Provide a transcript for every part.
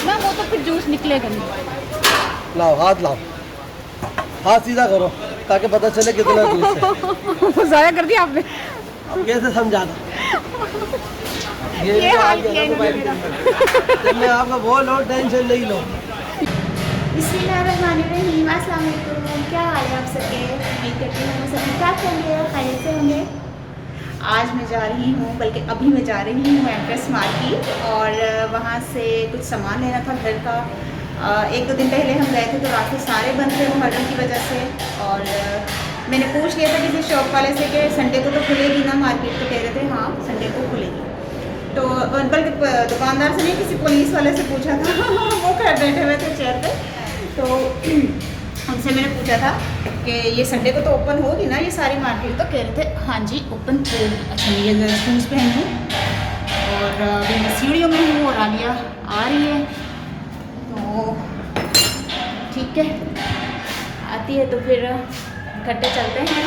ना वो तो फिर जूस निकलेगा नहीं। लाओ हाथ सीधा करो ताकि पता चले कितना जूस है। ज़ाया कर दिया आपने। अब कैसे समझा था ये हाल किया मेरा। जब मैं आपका बोल लो टेंशन नहीं लो। बिस्मिल्लाहिर्रहमानिर्रहीम, अस्सलाम वालेकुम। क्या हाल है आप सबके? उम्मीद करती हूँ सब ठीक ठाक होंगे और खैरियत से होंगे। आज मैं जा रही हूँ, बल्कि अभी मैं जा रही हूँ एम्प्रेस मार्केट और वहाँ से कुछ सामान लेना था घर का। एक दो दिन पहले हम गए थे तो रास्ते सारे बंद थे मुहर्रम की वजह से। और मैंने पूछ लिया था किसी शॉप वाले से कि संडे को तो खुलेगी ना मार्केट, तो कह रहे थे हाँ संडे को खुलेगी। तो बल्कि दुकानदार से नहीं, किसी पुलिस वाले से पूछा था वो खैर बैठे हुए थे चेयर पे। तो उनसे मैंने पूछा था कि ये संडे को तो ओपन होगी ना ये सारी मार्केट, तो कह रहे थे हाँ जी ओपन होगी। अच्छा मैं ये शूज़ पहन लूँ और अभी मैं सीढ़ियों में हूँ और आलिया आ रही है, तो ठीक है आती है तो फिर इकट्ठे चलते हैं।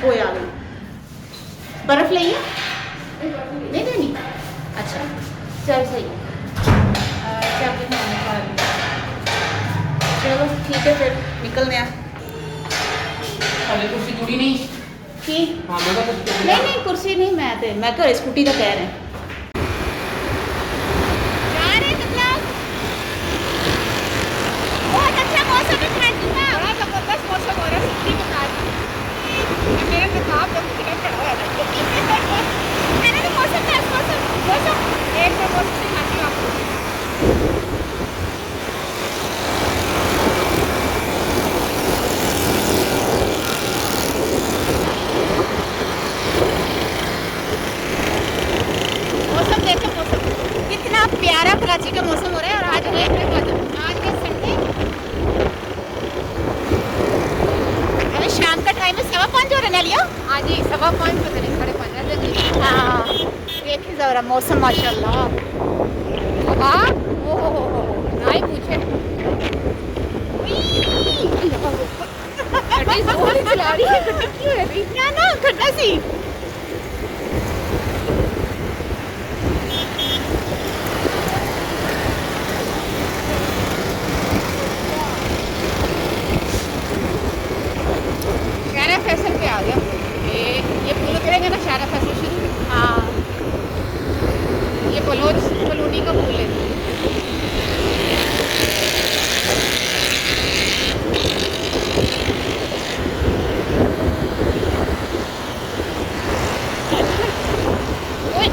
कोई आ गई, बर्फ़ लेंगे? नहीं नहीं नहीं, अच्छा चल सही है। चलो ठीक है फिर निकलने हैं। कुर्सी जुड़ी नहीं की नहीं कुर्सी नहीं, मैं तो स्कूटी का कह रहे हैं। बहुत अच्छा मौसम है, ठंडी का बड़ा जबरदस्त मौसम हो रहा है सच्ची बता रही हूं। मेरा किताब तो मुझे खड़ा हुआ है मैंने तो मौसम एक तो मौसम दिखाती हूं आपको। मौसम देखो, मौसम कितना प्यारा कराची का मौसम हो रहा है। और आज आज है संडे, अभी शाम का टाइम है, 5:15 हो रहा है लिया। हाँ जी 5:15 पता नहीं 5:30। हाँ देखिए ज़रा मौसम माशाल्लाह। हाँ ओहो नहीं पूछे चला रही है क्यों है इतना ना खड्डा सी। शारा फैसल पे आ गया ये पुल करेंगे ना, शारा फैसल शुरू। हाँ ये बलोच कॉलोनी का पुल है।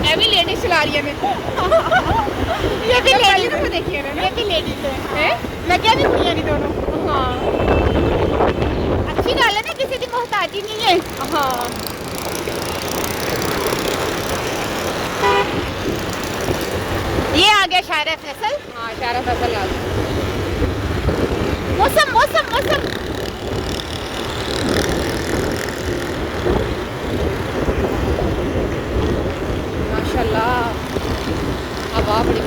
ये भी लेडीज चला रही है ये भी लेडीज को देखिए ना, ये भी लेडीज है लगे भी हुई नहीं दोनों। हाँ अच्छी गल है ना, किसी की मोहताजी नहीं है। हाँ ये आ गया शारा फैसल। हाँ शारा फैसल आ गया। मौसम मौसम मौसम माशाल्लाह हवा बड़ी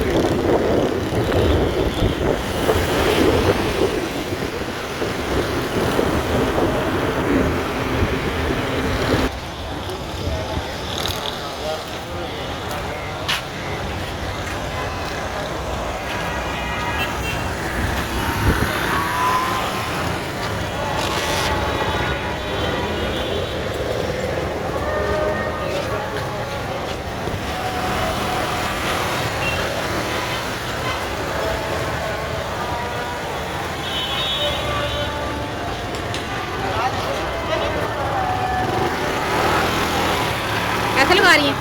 कैसे लगा रही है।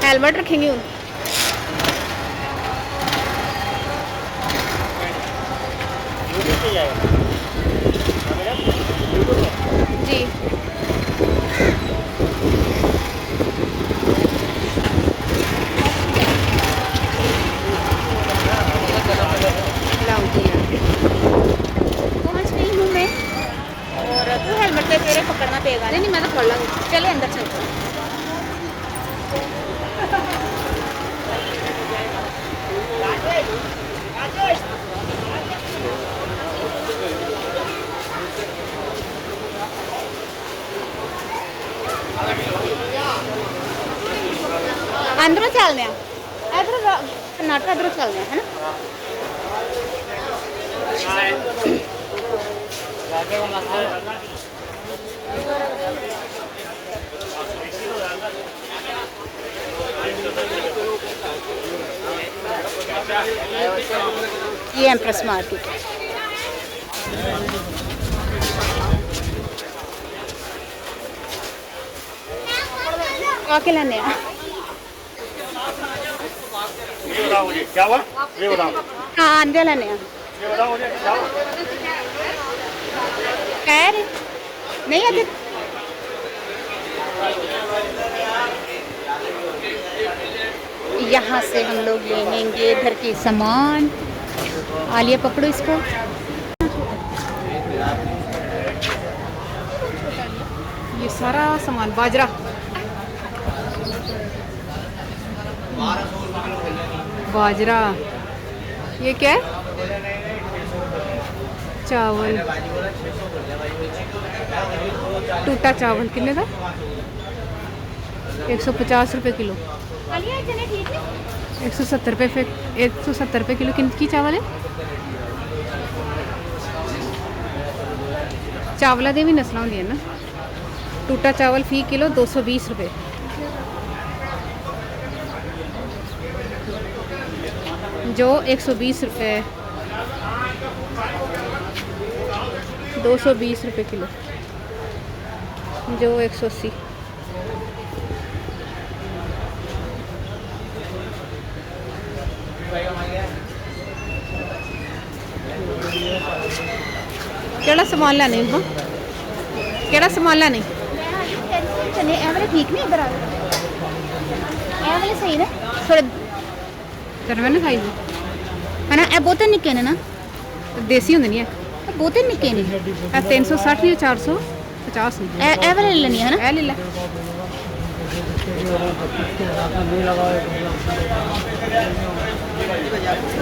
हेलमेट रखेंगे उन जी। पहुंच गई हूँ मैं और तू हेलमेट पे तेरे पकड़ना पड़ेगा। नहीं मैं तो पकड़ लूँगी, चले अंदर चलते। अंदरों चलने इधर कर्नाटक इधरों चलने है ना। ये एम्प्रेस मार्केट आके लेने क्या हुआ ये बताओ। हाँ अंडे लेने ये बताओ मुझे क्या हुआ? कह रहे नहीं आते। यहाँ से हम लोग ले लेंगे घर के सामान। आलिया पकड़ो इसको। ये सारा सामान बाजरा, बाजरा, ये क्या है? चावल, टूटा चावल कितने का? 150 रुपये किलो। 170 रुपये किलो की चावल है। चावला दे भी नस्ल होंगी ना। टूटा चावल फी किलो 220 रुपये। जो 120 रुपये, 220 रुपये किलो, जो 180। केड़ा सामान लैने केड़ा सामान लैने? चने ए वाले ठीक नहीं इधर आ। ए वाले सही ने थोड़े तेरे मैंने खाई है ना। ए बहुते निक्के ने ना, देसी होंगे नहीं है। बहुते निक्के ने। 360 नहीं 450 नहीं। ए वाले ले लेनी है ना। ए ले ले।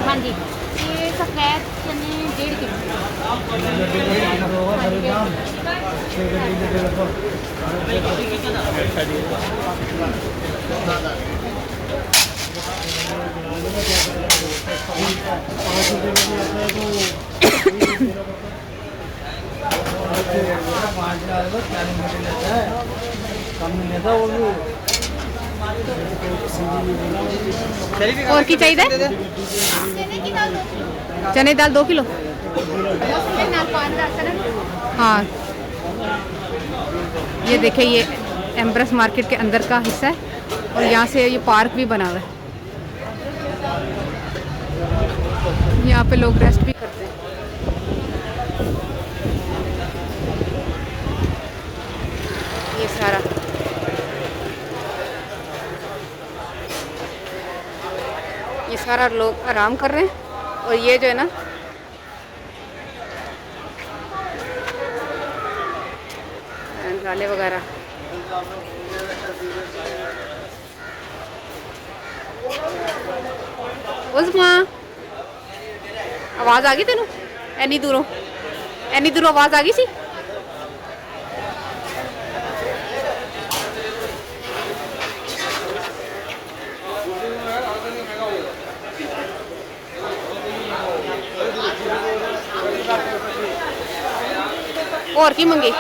हाँ जी ये सफ़ेद चने 1.5 किलो। और की चाहिए? चने दाल 2 किलो। हाँ ये देखिए, ये एम्प्रेस मार्केट के अंदर का हिस्सा है और यहाँ से ये पार्क भी बना हुआ है। यहाँ पे लोग रेस्ट भी करते हैं। ये सारा लोग आराम कर रहे हैं। और ये जो है ना, गाले वगैरह। उस्मा आवाज़ आ गई तेनू? एनी दूरों आवाज़ आ गई सी? और की मंगी?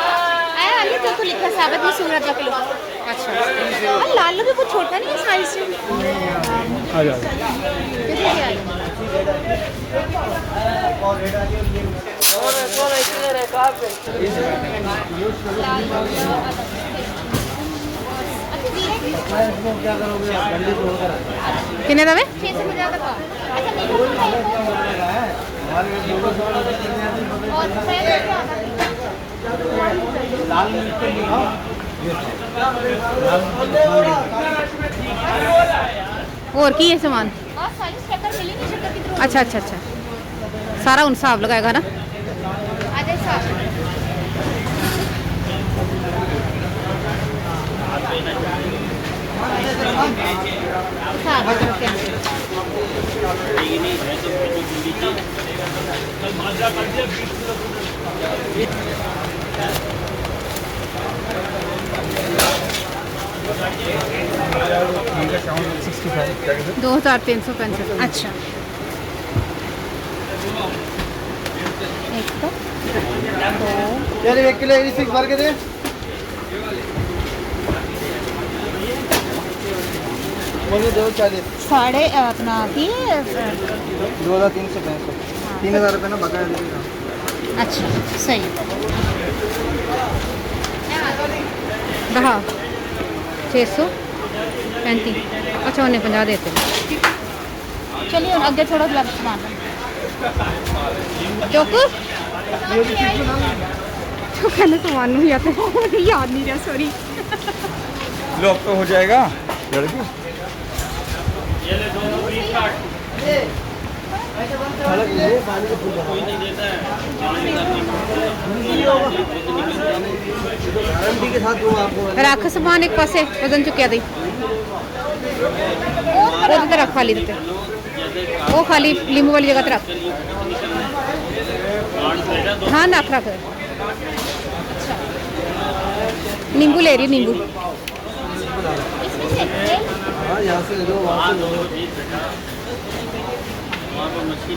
तो लिखा साबित में सूरज का किलो। अच्छा लाल भी कुछ छोटा नहीं है साइज से। आ जाओ। कितने दवे? 650 का। अच्छा और और की है सामान? अच्छा अच्छा अच्छा, सारा उन हिसाब लगाएगा ना। 2365। अच्छा, एक तो यार 1 किलो 86 भर के दे। बोलिए 240। साढ़े अपना की 2365। 3000 रुपये ना बकाया देगा। अच्छा सही। दहा 635। अच्छा उन्हें 50 देते हैं। चलिए और आगे थोड़ा गुलाब सामान चौकू तो कहने सामान नहीं आते याद नहीं रहा, सॉरी। लो अब तो हो जाएगा लड़की। पानी के फूल गारंटी के साथ दूंगा आपको। रख सामान एक पासे वजन चुकिया दी वो रख खाली देते वो खाली नींबू वाली जगह रख। हाँ रख रख नींबू ले रही नींबू। हाँ यहाँ से ले लो वहाँ से लो।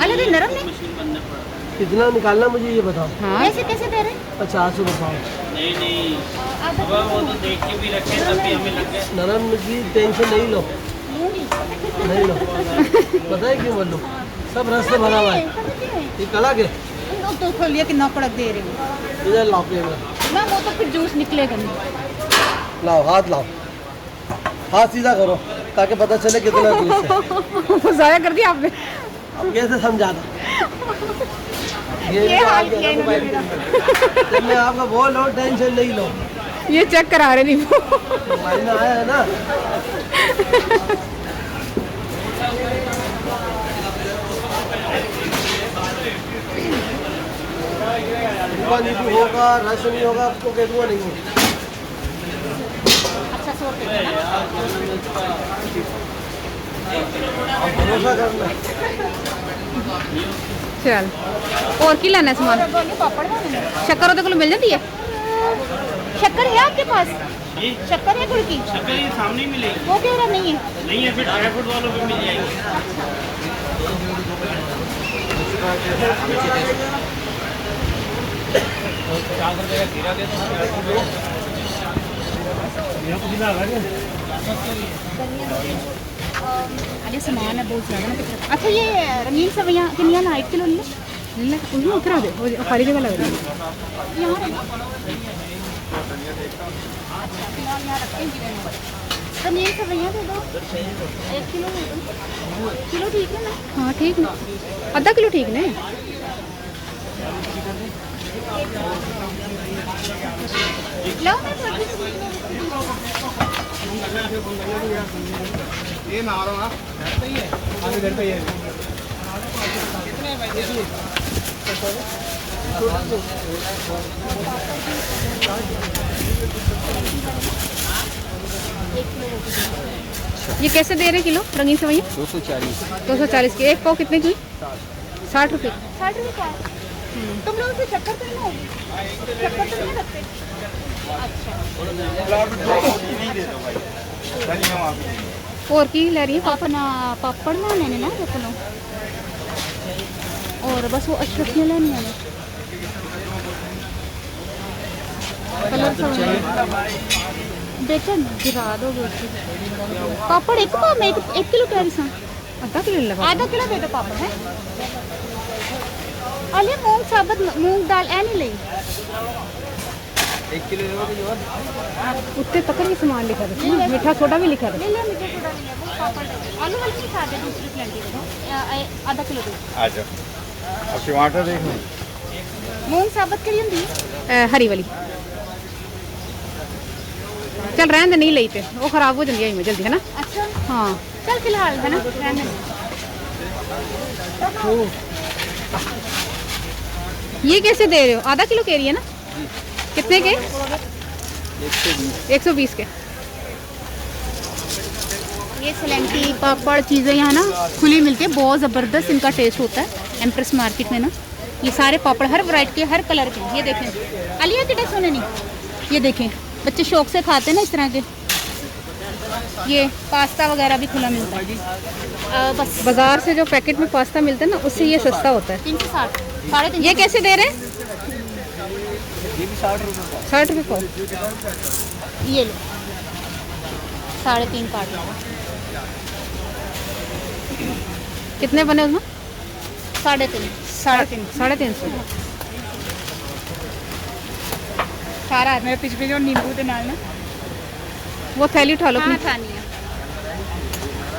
अरे तो नरम नहीं, कितना निकालना मुझे ये बताओ। हाँ कैसे कैसे दे रहे 50 रुपये। नरम की टेंशन नहीं लो, नहीं लो। पता है क्यों बोल लो, सब रस से भरा हुआ है। ये कला के तो खोलिए कितना कड़क दे रहे हो इधर लाओ प्लेट में। ना, वो तो फिर जूस निकलेगा नहीं। लाओ हाथ लाओ, हाथ सीधा करो ताकि पता चले कितना जूस है। ज़ाया कर दिया आपने। अब कैसे समझाता ये हाल किया इन्होंने मेरा। जब मैं आपका बोल लो टेंशन नहीं लो। ये चेक करा रहे नींबू। महीना आया है ना। नींबू होगा रस नहीं होगा आपको केदुआ नहीं होगा। अच्छा 100 रुपये ना। भरोसा करना। चल और की लेना है सामान? पापड़ बनाने शक्कर ਉਹਦੇ ਕੋਲ ਮਿਲ ਜਾਂਦੀ है? शक्कर है आपके पास? शक्कर है गुड़ की? शक्कर ये सामने ही मिलेगी। वो कह रहा नहीं है। नहीं है फिर ड्राई फ्रूट वालों पे मिल जाएगी। अरे सामान है बहुत ज़्यादा। अच्छा ये रंगीन सवैयाँ कितनी ना 1 किलो ले ले ਉਹਨੂੰ ਉਤਰਾ ਦੇ ਉਹ ਖਾਲੀ ਜਗ੍ਹਾ ਲੱਗ ਰਹੀ है। यहाँ रंगीन सवैयाँ दे दो 1 किलो दे दो। किलो ठीक है ना? हाँ ठीक है, आधा किलो ठीक ने। लो मैं थोड़ी ये ना आ रहा है घर पे ही है। ये कैसे दे रहे किलो रंगीन सेवइयाँ? 240। 240 की। एक पाव कितने की? 60 रुपये। 60 रुपये का है। तुम लोग उसे चक्कर तो नहीं होगी? चक्कर तो नहीं रखते? और की ले रही है? अपना पापड़ ना लेने ना रखना और बस वो अशरफियाँ लेनी है। कलर बेचन गिरा दो पापड़ एक पाव में 1 किलो कह रही सा। आधा किलो लगा। आधा किलो दे दो पापड़ है। अले मूंग साबुत मूंग दाल ऐ नहीं ली 1 किलो उत्ते तक ये सामान लिखा था, मीठा सोडा भी लिखा था। ले ले मीठा थोड़ा नहीं है वो पापड़ आलू वाली नहीं खाते दूसरी प्लेंटी दे दो आधा किलो दो। आ जाओ अब टमाटर देख लो। मूंग साबुत करी होंदी हरी वाली चल रहने दे, नहीं ली ते वो खराब हो जाती है जल्दी है ना। अच्छा हाँ चल फिलहाल है ना रहने दे। ये कैसे दे रहे हो? आधा किलो कह रही है ना? कितने के? 120 के। ये सलेंटी पापड़ चीज़ें यहाँ ना खुली मिलती है, बहुत ज़बरदस्त इनका टेस्ट होता है एम्प्रेस मार्केट में ना। ये सारे पापड़ हर वैरायटी के हर कलर के। ये देखें अलिया कितने सोने नहीं, ये देखें बच्चे शौक से खाते हैं ना इस तरह के। ये पास्ता वगैरह भी खुला मिलता है। बस बाजार से जो पैकेट में पास्ता मिलता है ना, उससे ये सस्ता होता है। 360 साढ़े 300। ये कैसे दे रहे हैं? ये भी 60 रुपये का। 60 रुपये पाव। ये लो 3.5 काट लो। कितने बने उसमें? 3.5 350। सारा मैं पिछले जो नींबू के नाल ना वो थैली उठा लो हाँ अपनी। खानी है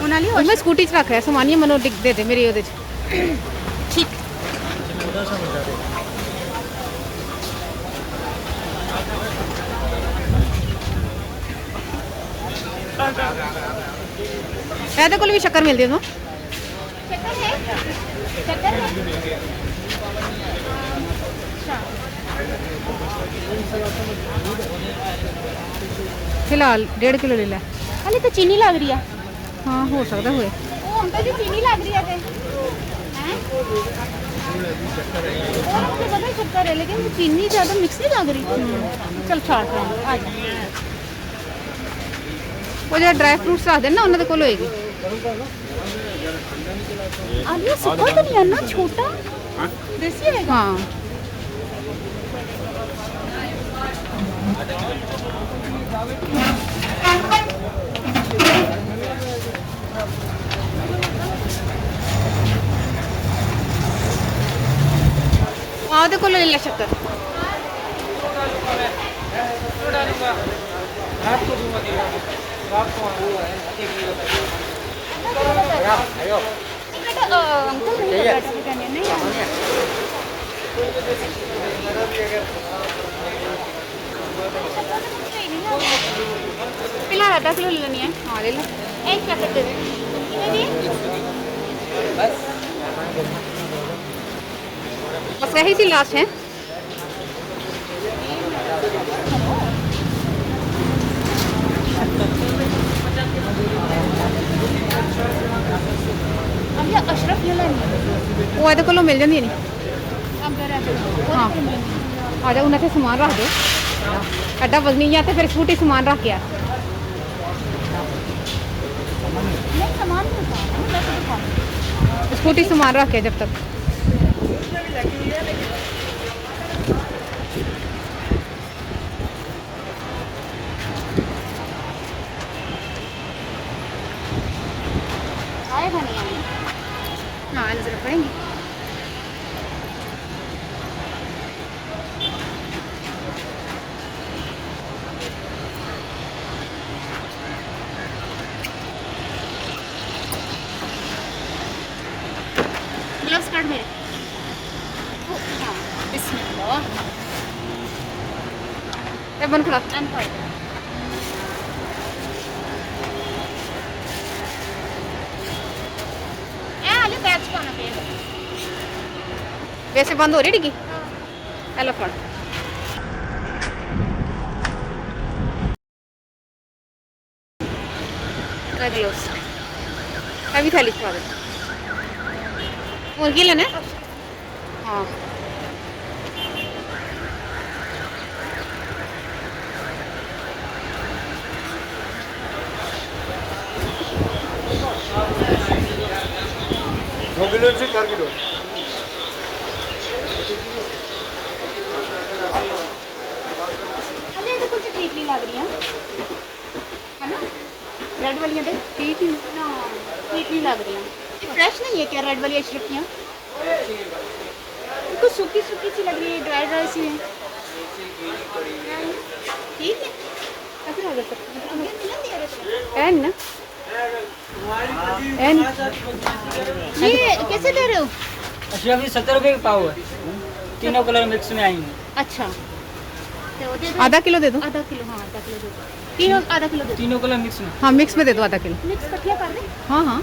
ਉਹਨਾਂ ਲਈ मैं स्कूटी च रख रहा है सामान, ये मनो दे दे मेरी ਉਹਦੇ ਚ। ठीक ਇਹਦੇ ਕੋਲ ਵੀ ਸ਼ੱਕਰ ਮਿਲਦੀ ਹੈ। चक्कर है चक्कर है। फिलहाल 1.5 किलो ले ला। हाले तो चीनी लग रही है। हाँ हो सकता हुए। ओ अंकल जी चीनी लग रही है ते हैं और मुझे पता है शक्कर है लेकिन चीनी ज़्यादा मिक्स नहीं लग रही। चल छाड़ कर आ जा। वो जो ड्राई फ्रूट्स रख देना उन्होंने कोल होएगी। आलिया सुपर तो नहीं है ना, छोटा देसी है। हाँ ਉਹਦੇ ਕੋਲ ਲੈ ਲੈ ਸ਼ੱਕਰ। अंकल नहीं फिलहाल आधा किलो ले लेनी है। हाँ ले लो। एक पैकेट दे दे। बस यही सी लास्ट है। अब ये अशरफ ये लेनी है। वो ਇਹਦੇ ਕੋਲੋਂ ਮਿਲ ਜਾਂਦੀ ਨਹੀਂ। अब घर आ हाँ आ जाओ, उन्हें सामान रख दो। एडा वजनी या तो फिर स्कूटी सामान रख गया। नहीं सामान नहीं उतारा मैं तो दिखा। स्कूटी सामान रख के जब तक। आएगा नहीं आएगा। हाँ नजर पड़ेंगी। ग्लव्स काट मेरे। ओ हाँ बिस्मिल्लाह। ये बन खड़ा। अनफॉल्ड ए आले बैच पाना पड़ेगा। वैसे बंद हो रही डिग्गी। हेलो फड़। ग्लव्स अभी थैली खा दे। मुर्गी लेना है? हाँ दो किलो से 4 किलो। अरे ये कुछ ठीक नहीं लग रही है ना रेड वाली दे ठीक है। ना ठीक नहीं लग रही है। फ्रेश नहीं है क्या रेड वाली अशरफियाँ? कुछ सूखी सूखी सी लग रही है, ड्राई ड्राई सी है। ठीक है ऐसे हो जाता नहीं दे रहे है ना। है ना। थे। ये कैसे दे रहे हो? अशरफी 70 रुपये की पाव है, तीनों कलर मिक्स में आएंगे। अच्छा तो वो दे दो। आधा किलो दे दो। आधा किलो हाँ आधा किलो दे दो। तीनों आधा किलो दे दो। तीनों कलर मिक्स में। हाँ मिक्स में दे दो आधा किलो। मिक्स कटिया कर दे। हाँ हाँ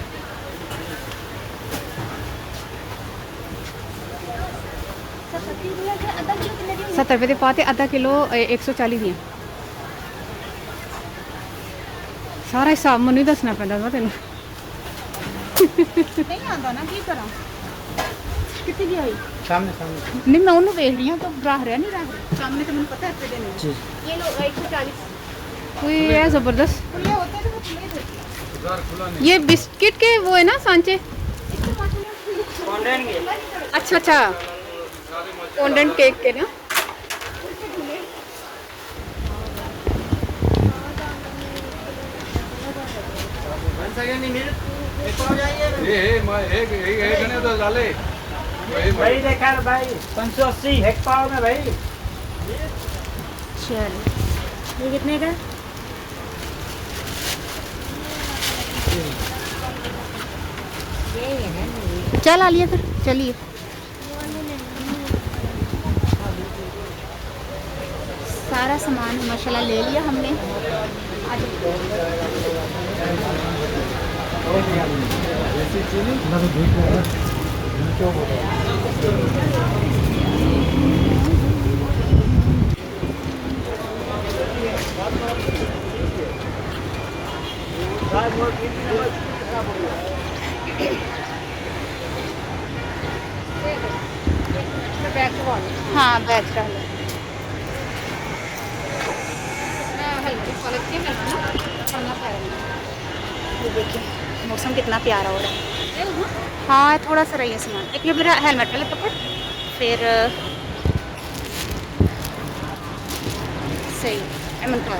70 रुपये के पाते आधा किलो 140 दिए। सारा हिसाब मैनू ही दसना पैंदा वा तेन। नहीं आता ना की करा कितनी की आई सामने सामने नहीं मैं उन्होंने देख रही हूँ तो रह रहा नहीं रह रहा सामने तो मैंने पता है देने जी। ये लो 140 कोई है ज़बरदस्त। खुले होते हैं तो वो खुले ही देते हैं। ये बिस्किट के वो है ना सांचे। अच्छा अच्छा, फॉन्डेंट केक के ना। ये तो डाले भाई देखा भाई 580 एक पाव में भाई। चलो ये कितने का? चल आ लिया फिर, चलिए। सारा सामान माशाल्लाह ले लिया हमने। हाँ बैग डालो। ये देखिए मौसम कितना प्यारा हो रहा है। हाँ थोड़ा सा रही है सामान। एक ये मेरा हेलमेट पहले पकड़, फिर सही एमन का।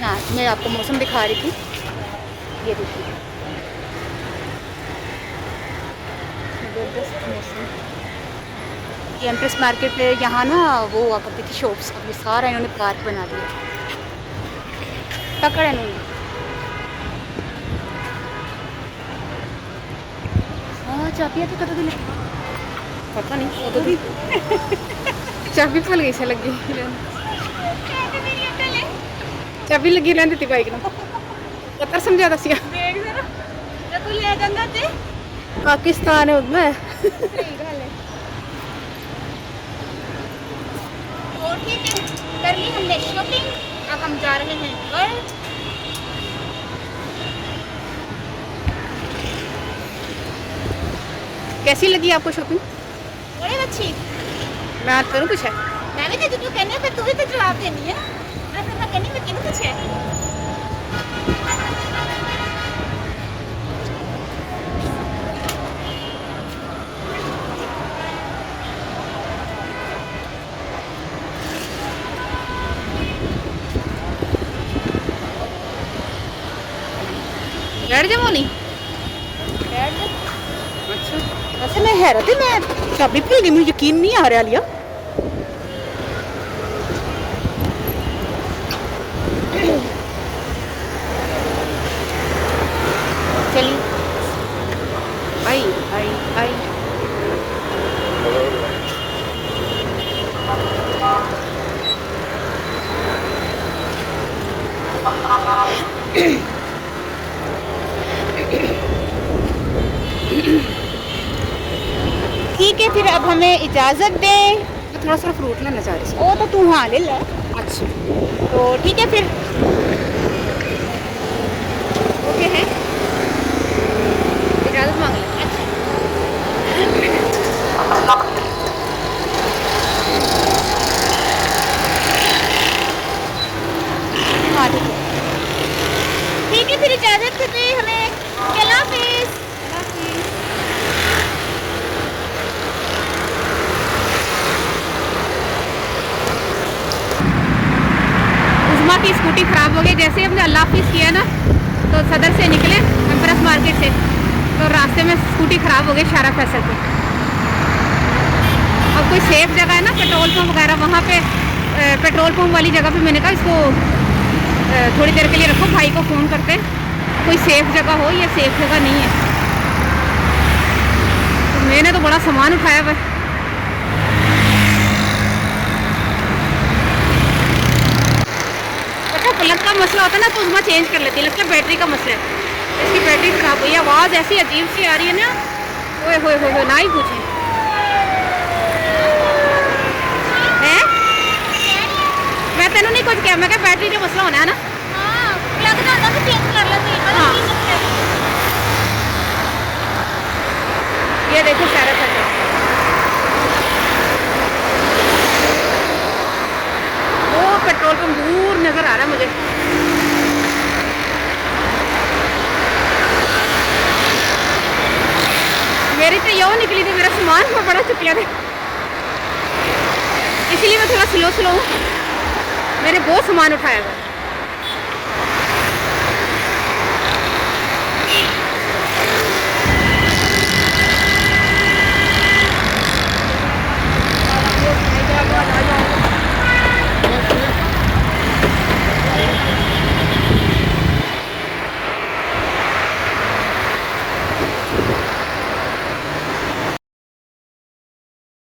हाँ मैं आपको मौसम दिखा रही थी, ये देखिए ज़बरदस्त मौसम। ये एम्प्रेस मार्केट है यहाँ ना, वो हुआ करती थी शॉप्स, अब ये सारा इन्होंने पार्क बना दिया। पकड़ इन्होंने। हाँ चाबी तो कतो दिले पता नहीं वो तो चाबी भूल गई से लगी। चाबी लगी रहती थी बाइक ना, पता समझा दसिया तू ले जांदा ते पाकिस्तान है उसमें। सही गल है। और ठीक है, कर ली हमने शॉपिंग, अब हम जा रहे हैं घर। कैसी लगी आपको शॉपिंग? बड़ी अच्छी। मैं करूँ कुछ है? मैं भी तो तू कहने पे तू भी तो जवाब देनी है। मैं फिर मैं कहनी मैं किन कुछ है। बैठ जाओ नहीं। अच्छा वैसे मैं हैरत है, मैं चाबी भूल गई, मुझे यकीन नहीं आ रहा लिया। चलिए आई आई आई। ठीक है फिर अब हमें इजाज़त दें। मैं थोड़ा सा फ्रूट लेना चाह रही वो तो तू हाँ ले ले। थी। अच्छा तो ठीक है फिर ओके है, इजाज़त मांग लें। हाँ ठीक है फिर इजाज़त दे हमें। अल्लाह हाफिज़। उस्मा की स्कूटी ख़राब हो गई। जैसे ही हमने अल्लाह हाफिज़ किया ना, तो सदर से निकले एम्प्रेस मार्केट से, तो रास्ते में स्कूटी ख़राब हो गई शारा फैसल पे। अब कोई सेफ जगह है ना, पेट्रोल पंप वगैरह, वहाँ पे पेट्रोल पंप वाली जगह पे मैंने कहा इसको थोड़ी देर के लिए रखो, भाई को फ़ोन करते हैं कोई सेफ जगह हो। ये सेफ जगह नहीं है। तो मैंने तो बड़ा सामान उठाया हुआ है। अच्छा प्लग का मसला होता है ना, तो उसमें चेंज कर लेती है। लगता है बैटरी का मसला है, इसकी बैटरी खराब हुई है। आवाज़ ऐसी अजीब सी आ रही है ना, ओए होए होए होए, ना ही पूछें। हैं मैं तेनों नहीं कुछ किया, मैं क्या बैटरी का मसला होना है ना। हाँ प्लग ना होता तो चेंज कर लेते हैं। हाँ। ये देखो सारा वो चुकिया थे, इसलिए मैं थोड़ा स्लो हूँ। मैंने बहुत सामान उठाया हुआ है।